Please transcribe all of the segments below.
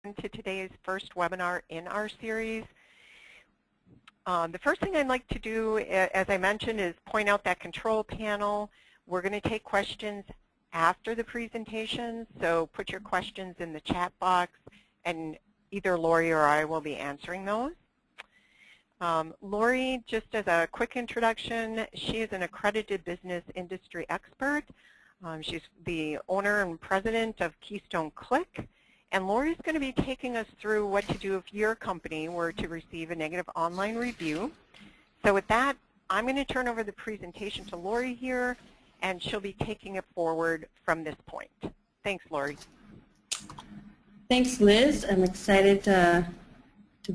to today's first webinar in our series. The first thing I'd like to do, as I mentioned, is point out that control panel. We're going to take questions after the presentation, so put your questions in the chat box, and either Lori or I will be answering those. Lori, just as a quick introduction, she is an accredited business industry expert. She's the owner and president of Keystone Click. And Lori's going to be taking us through what to do if your company were to receive a negative online review. So with that, I'm going to turn over the presentation to Lori here, and she'll be taking it forward from this point. Thanks, Lori. Thanks, Liz. I'm excited to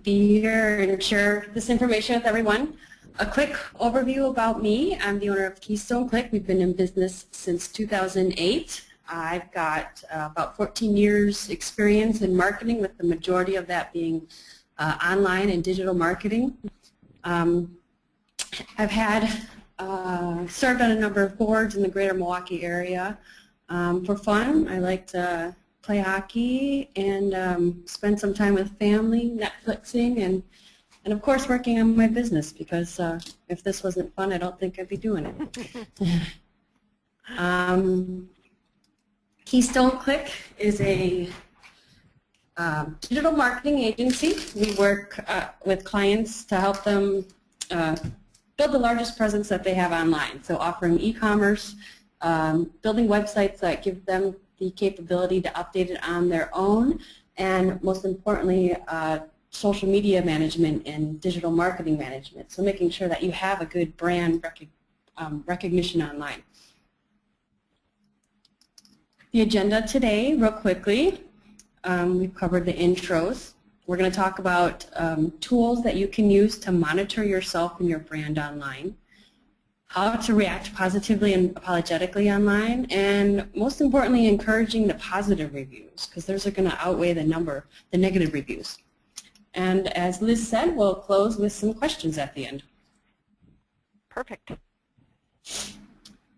be here and share this information with everyone. A quick overview about me. I'm the owner of Keystone Click. We've been in business since 2008. I've got about 14 years experience in marketing, with the majority of that being online and digital marketing. I've had served on a number of boards in the greater Milwaukee area. For fun, I like to play hockey and spend some time with family, Netflixing, and of course working on my business, because if this wasn't fun, I don't think I'd be doing it. Keystone Click is a digital marketing agency. We work with clients to help them build the largest presence that they have online. So offering e-commerce, building websites that give them the capability to update it on their own, and most importantly, social media management and digital marketing management. So making sure that you have a good brand recognition online. The agenda today, real quickly, we've covered the intros. We're going to talk about tools that you can use to monitor yourself and your brand online, how to react positively and apologetically online, and most importantly, encouraging the positive reviews, because those are going to outweigh the negative reviews. And as Liz said, we'll close with some questions at the end. Perfect.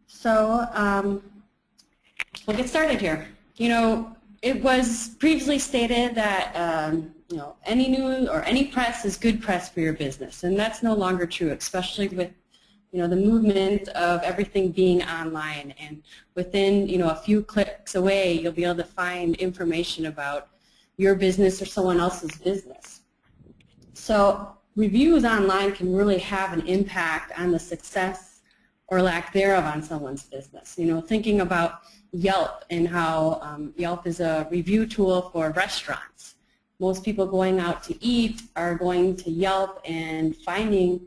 So we'll get started here. You know, it was previously stated that you know, any news or any press is good press for your business, and that's no longer true, especially with the movement of everything being online, and within a few clicks away, you'll be able to find information about your business or someone else's business. So reviews online can really have an impact on the success or lack thereof on someone's business. Thinking about Yelp and how Yelp is a review tool for restaurants. Most people going out to eat are going to Yelp and finding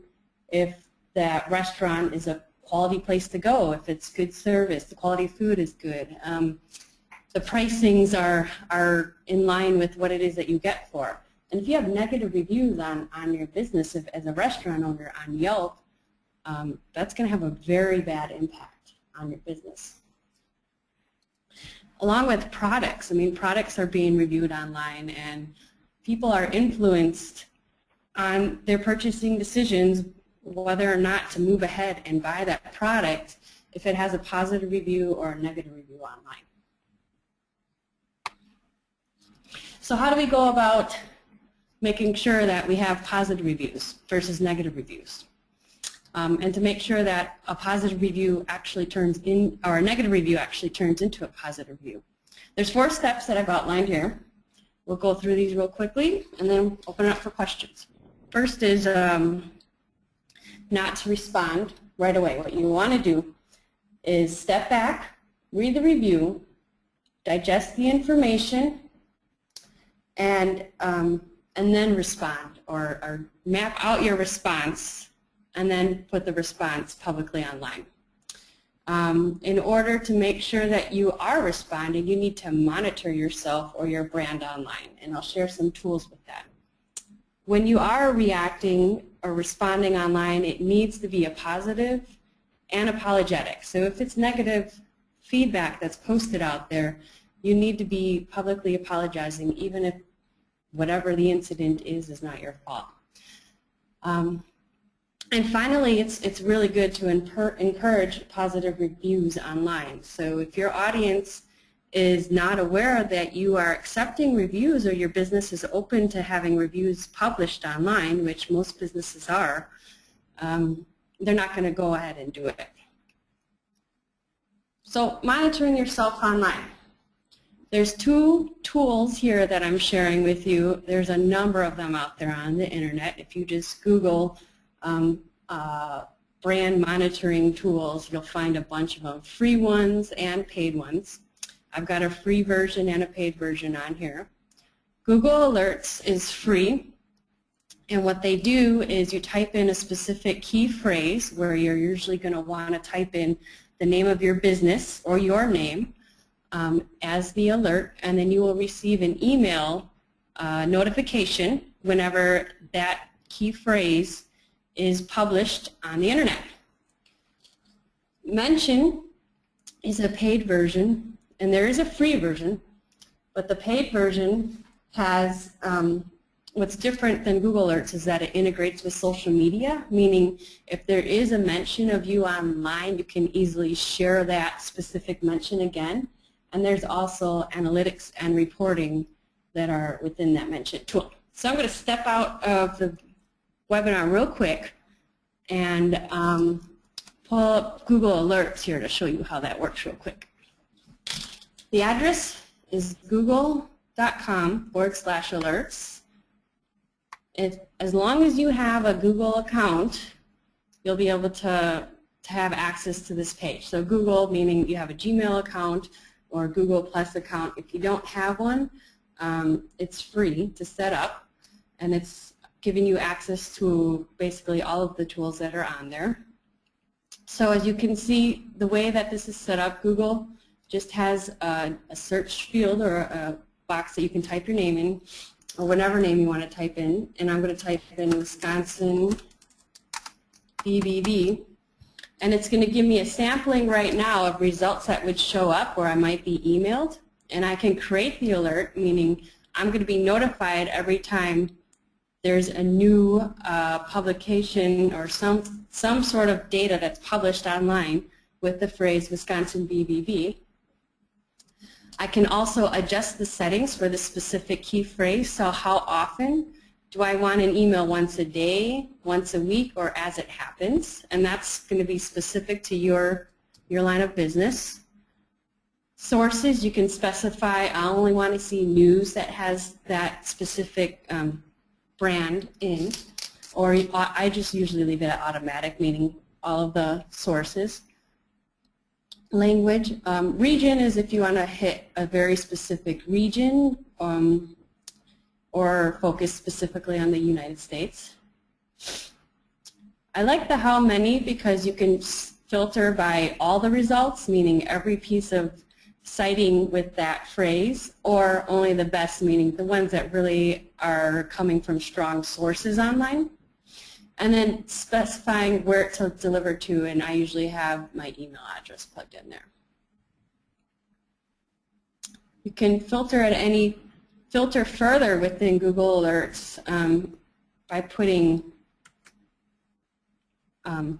if that restaurant is a quality place to go, if it's good service, the quality of food is good, the pricings are in line with what it is that you get for. And if you have negative reviews on your business as a restaurant owner on Yelp, that's going to have a very bad impact on your business. Along with products, products are being reviewed online, and people are influenced on their purchasing decisions whether or not to move ahead and buy that product if it has a positive review or a negative review online. So how do we go about making sure that we have positive reviews versus negative reviews? And to make sure that a positive review actually or a negative review actually turns into a positive review. There's 4 steps that I've outlined here. We'll go through these real quickly and then open it up for questions. First is not to respond right away. What you want to do is step back, read the review, digest the information, and then respond, or map out your response and then put the response publicly online. In order to make sure that you are responding, you need to monitor yourself or your brand online, and I'll share some tools with that. When you are reacting or responding online, it needs to be a positive and apologetic. So if it's negative feedback that's posted out there, you need to be publicly apologizing, even if whatever the incident is not your fault. And finally, it's really good to encourage positive reviews online. So if your audience is not aware that you are accepting reviews or your business is open to having reviews published online, which most businesses are, they're not going to go ahead and do it. So monitoring yourself online. There's 2 tools here that I'm sharing with you. There's a number of them out there on the internet. If you just Google brand monitoring tools, you'll find a bunch of them, free ones and paid ones. I've got a free version and a paid version on here. Google Alerts is free, and what they do is you type in a specific key phrase where you're usually going to want to type in the name of your business or your name as the alert, and then you will receive an email notification whenever that key phrase is published on the internet. Mention is a paid version, and there is a free version, but the paid version has what's different than Google Alerts is that it integrates with social media, meaning if there is a mention of you online, you can easily share that specific mention again. And there's also analytics and reporting that are within that mention tool. So I'm going to step out of the webinar real quick and pull up Google Alerts here to show you how that works real quick. The address is google.com/alerts. As long as you have a Google account, you'll be able to have access to this page. So Google, meaning you have a Gmail account or Google Plus account. If you don't have one, it's free to set up, and it's giving you access to basically all of the tools that are on there. So as you can see, the way that this is set up, Google just has a search field or a box that you can type your name in, or whatever name you want to type in, and I'm going to type in Wisconsin BBB, and it's going to give me a sampling right now of results that would show up where I might be emailed, and I can create the alert, meaning I'm going to be notified every time there's a new publication or some sort of data that's published online with the phrase Wisconsin BBB. I can also adjust the settings for the specific key phrase, so how often do I want an email, once a day, once a week, or as it happens, and that's going to be specific to your line of business. Sources, you can specify I only want to see news that has that specific brand in, or I just usually leave it at automatic, meaning all of the sources. Language. Region is if you want to hit a very specific region or focus specifically on the United States. I like the how many because you can filter by all the results, meaning every piece of citing with that phrase, or only the best, meaning the ones that really are coming from strong sources online. And then specifying where to deliver to, and I usually have my email address plugged in there. You can filter further within Google Alerts by putting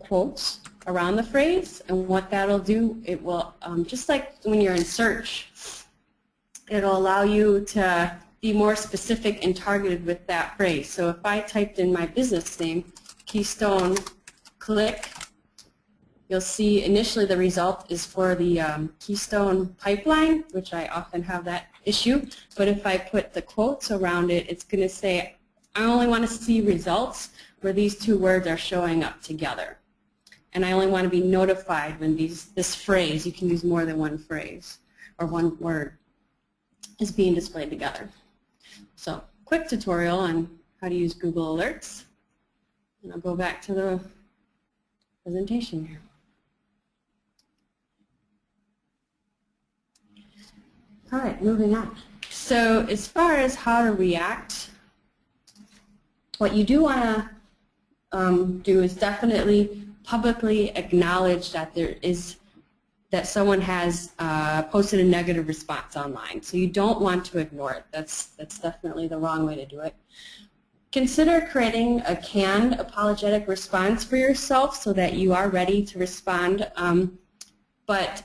quotes around the phrase, and what that'll do, it will, just like when you're in search, it'll allow you to be more specific and targeted with that phrase. So if I typed in my business name, Keystone Click, you'll see initially the result is for the Keystone Pipeline, which I often have that issue, but if I put the quotes around it, it's going to say, I only want to see results where these 2 words are showing up together. And I only want to be notified when this phrase, you can use more than one phrase or one word, is being displayed together. So, quick tutorial on how to use Google Alerts. And I'll go back to the presentation here. All right, moving on. So as far as how to react, what you do want to do is definitely publicly acknowledge that that someone has posted a negative response online. So you don't want to ignore it. That's definitely the wrong way to do it. Consider creating a canned apologetic response for yourself so that you are ready to respond, but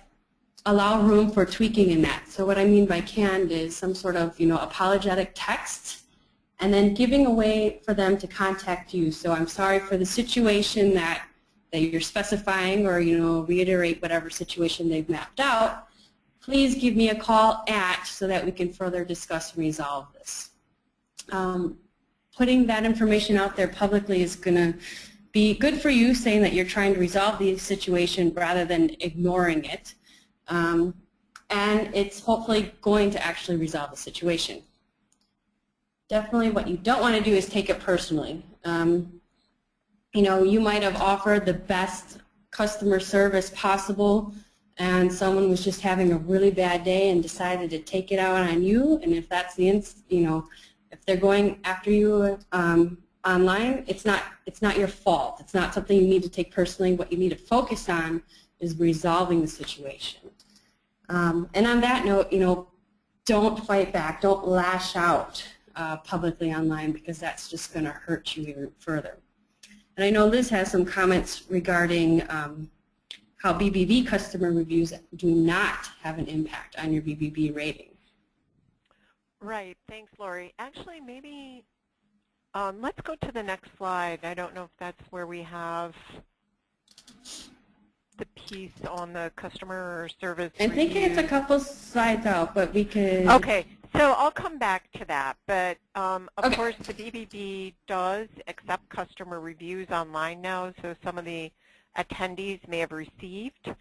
allow room for tweaking in that. So what I mean by canned is some sort of, apologetic text, and then giving a way for them to contact you. So I'm sorry for the situation that you're specifying, or reiterate whatever situation they've mapped out. Please give me a call so that we can further discuss and resolve this. Putting that information out there publicly is going to be good for you, saying that you're trying to resolve the situation rather than ignoring it. And it's hopefully going to actually resolve the situation. Definitely what you don't want to do is take it personally. You might have offered the best customer service possible, and someone was just having a really bad day and decided to take it out on you. And if that's if they're going after you online, it's not your fault. It's not something you need to take personally. What you need to focus on is resolving the situation. And on that note, don't fight back. Don't lash out publicly online, because that's just going to hurt you even further. And I know Liz has some comments regarding how BBB customer reviews do not have an impact on your BBB rating. Right. Thanks, Lori. Actually, maybe let's go to the next slide. I don't know if that's where we have the piece on the customer service I think it's a couple slides out, but we could... Okay. So I'll come back to that, but of Okay. course the BBB does accept customer reviews online now, so some of the attendees may have received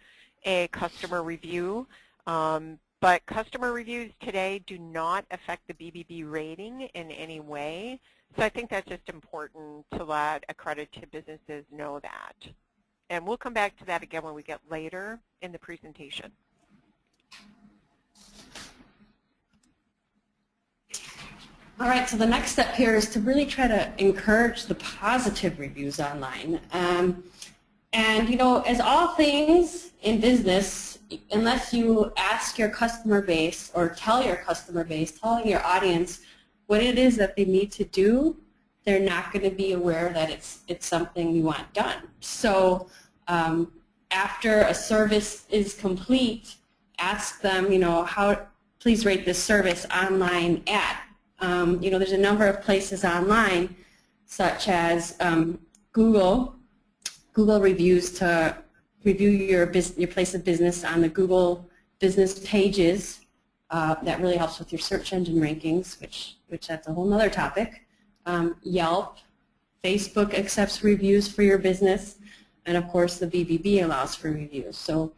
a customer review, but customer reviews today do not affect the BBB rating in any way, so I think that's just important to let accredited businesses know that. And we'll come back to that again when we get later in the presentation. All right, so the next step here is to really try to encourage the positive reviews online. And, as all things in business, unless you ask your customer base or tell your customer base, telling your audience what it is that they need to do, they're not going to be aware that it's something you want done. So after a service is complete, ask them, please rate this service online at. There's a number of places online, such as Google reviews, to review your place of business on the Google business pages. That really helps with your search engine rankings, which that's a whole other topic. Yelp, Facebook accepts reviews for your business, and of course the BBB allows for reviews. So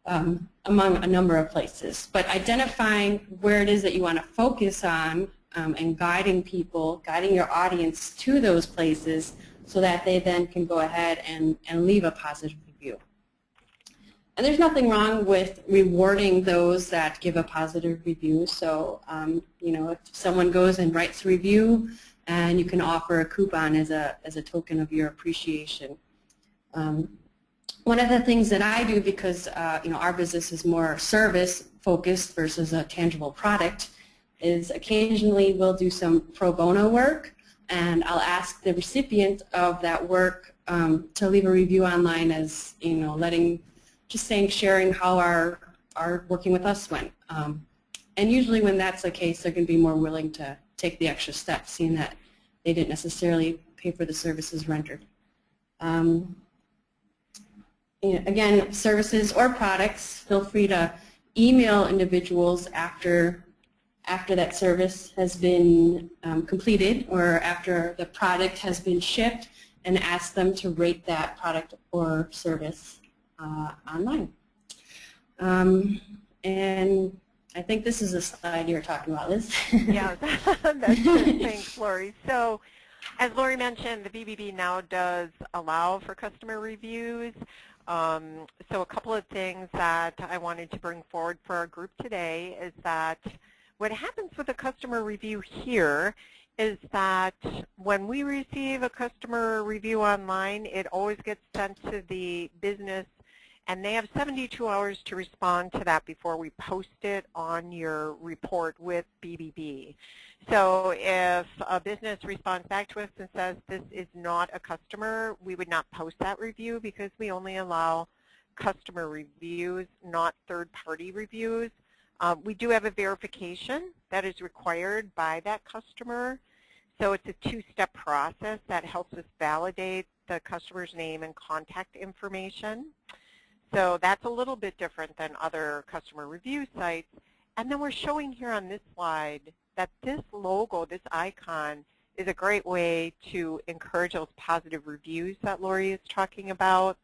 among a number of places. But identifying where it is that you want to focus on and guiding your audience to those places so that they then can go ahead and leave a positive review. And there's nothing wrong with rewarding those that give a positive review. So, if someone goes and writes a review, and you can offer a coupon as a token of your appreciation. One of the things that I do, because our business is more service focused versus a tangible product, is occasionally we'll do some pro bono work, and I'll ask the recipient of that work to leave a review online, as sharing how our working with us went. And usually when that's the case, they're going to be more willing to take the extra step, seeing that they didn't necessarily pay for the services rendered. Again, services or products, feel free to email individuals after that service has been completed, or after the product has been shipped, and ask them to rate that product or service online. And I think this is a slide you were talking about, Liz. Yeah, that's good. Thanks, Lori. So, as Lori mentioned, the BBB now does allow for customer reviews. So a couple of things that I wanted to bring forward for our group today is that what happens with a customer review here is that when we receive a customer review online, it always gets sent to the business, and they have 72 hours to respond to that before we post it on your report with BBB. So if a business responds back to us and says this is not a customer, we would not post that review, because we only allow customer reviews, not third-party reviews. We do have a verification that is required by that customer. So it's a two-step process that helps us validate the customer's name and contact information. So that's a little bit different than other customer review sites. And then we're showing here on this slide that this logo, this icon, is a great way to encourage those positive reviews that Lori is talking about.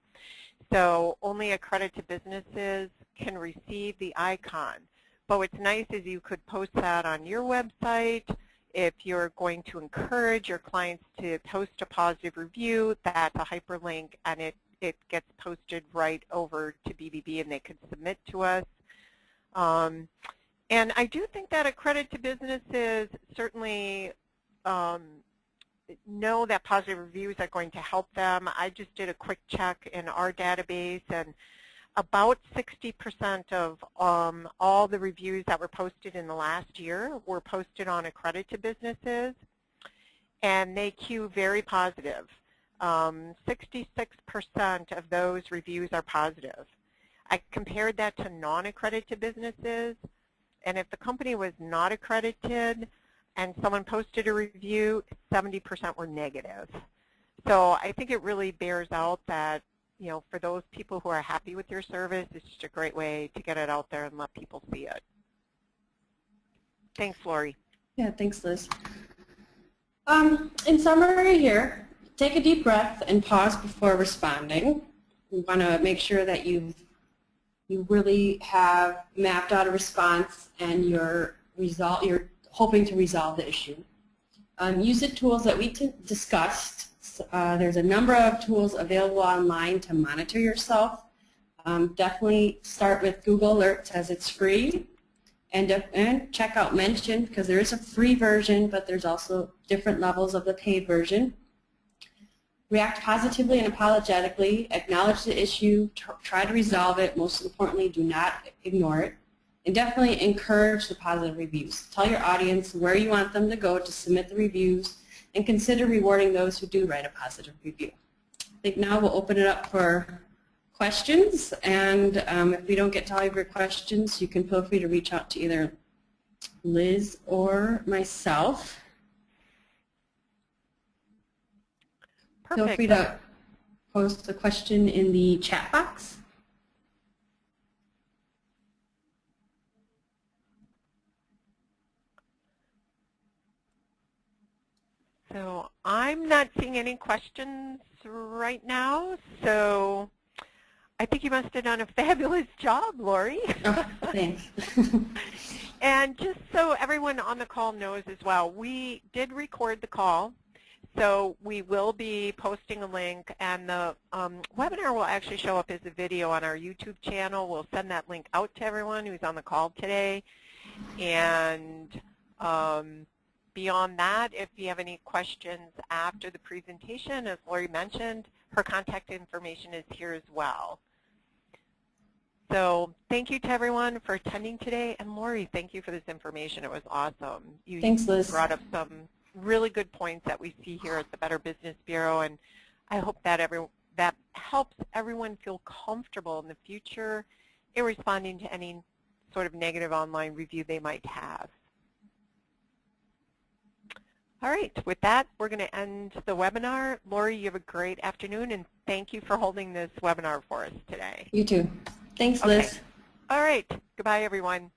So only accredited businesses can receive the icon. But what's nice is you could post that on your website. If you're going to encourage your clients to post a positive review, that's a hyperlink, and it gets posted right over to BBB, and they can submit to us. And I do think that accredited businesses certainly know that positive reviews are going to help them. I just did a quick check in our database, and about 60% of all the reviews that were posted in the last year were posted on accredited businesses, and they queue very positive. 66% of those reviews are positive. I compared that to non-accredited businesses, and if the company was not accredited and someone posted a review, 70% were negative. So I think it really bears out that, you know, for those people who are happy with your service, it's just a great way to get it out there and let people see it. Thanks, Lori. Yeah, thanks, Liz. In summary here, take a deep breath and pause before responding. We want to make sure that you really have mapped out a response and you're hoping to resolve the issue. Use the tools that we discussed. There's a number of tools available online to monitor yourself. Definitely start with Google Alerts as it's free, and check out Mention because there is a free version, but there's also different levels of the paid version. React positively and apologetically, acknowledge the issue, try to resolve it. Most importantly, do not ignore it. And definitely encourage the positive reviews. Tell your audience where you want them to go to submit the reviews, and consider rewarding those who do write a positive review. I think now we'll open it up for questions, and if we don't get to all of your questions, you can feel free to reach out to either Liz or myself. Perfect. Feel free to post a question in the chat box. So I'm not seeing any questions right now, so I think you must have done a fabulous job, Lori. Oh, thanks. And just so everyone on the call knows as well, we did record the call, so we will be posting a link, and the webinar will actually show up as a video on our YouTube channel. We'll send that link out to everyone who's on the call today. And beyond that, if you have any questions after the presentation, as Lori mentioned, her contact information is here as well. So thank you to everyone for attending today. And Lori, thank you for this information. It was awesome. Thanks, Liz. Brought up some really good points that we see here at the Better Business Bureau, and I hope that that helps everyone feel comfortable in the future in responding to any sort of negative online review they might have. All right, with that, we're going to end the webinar. Lori, you have a great afternoon, and thank you for holding this webinar for us today. You too. Thanks, Liz. Okay. All right. Goodbye, everyone.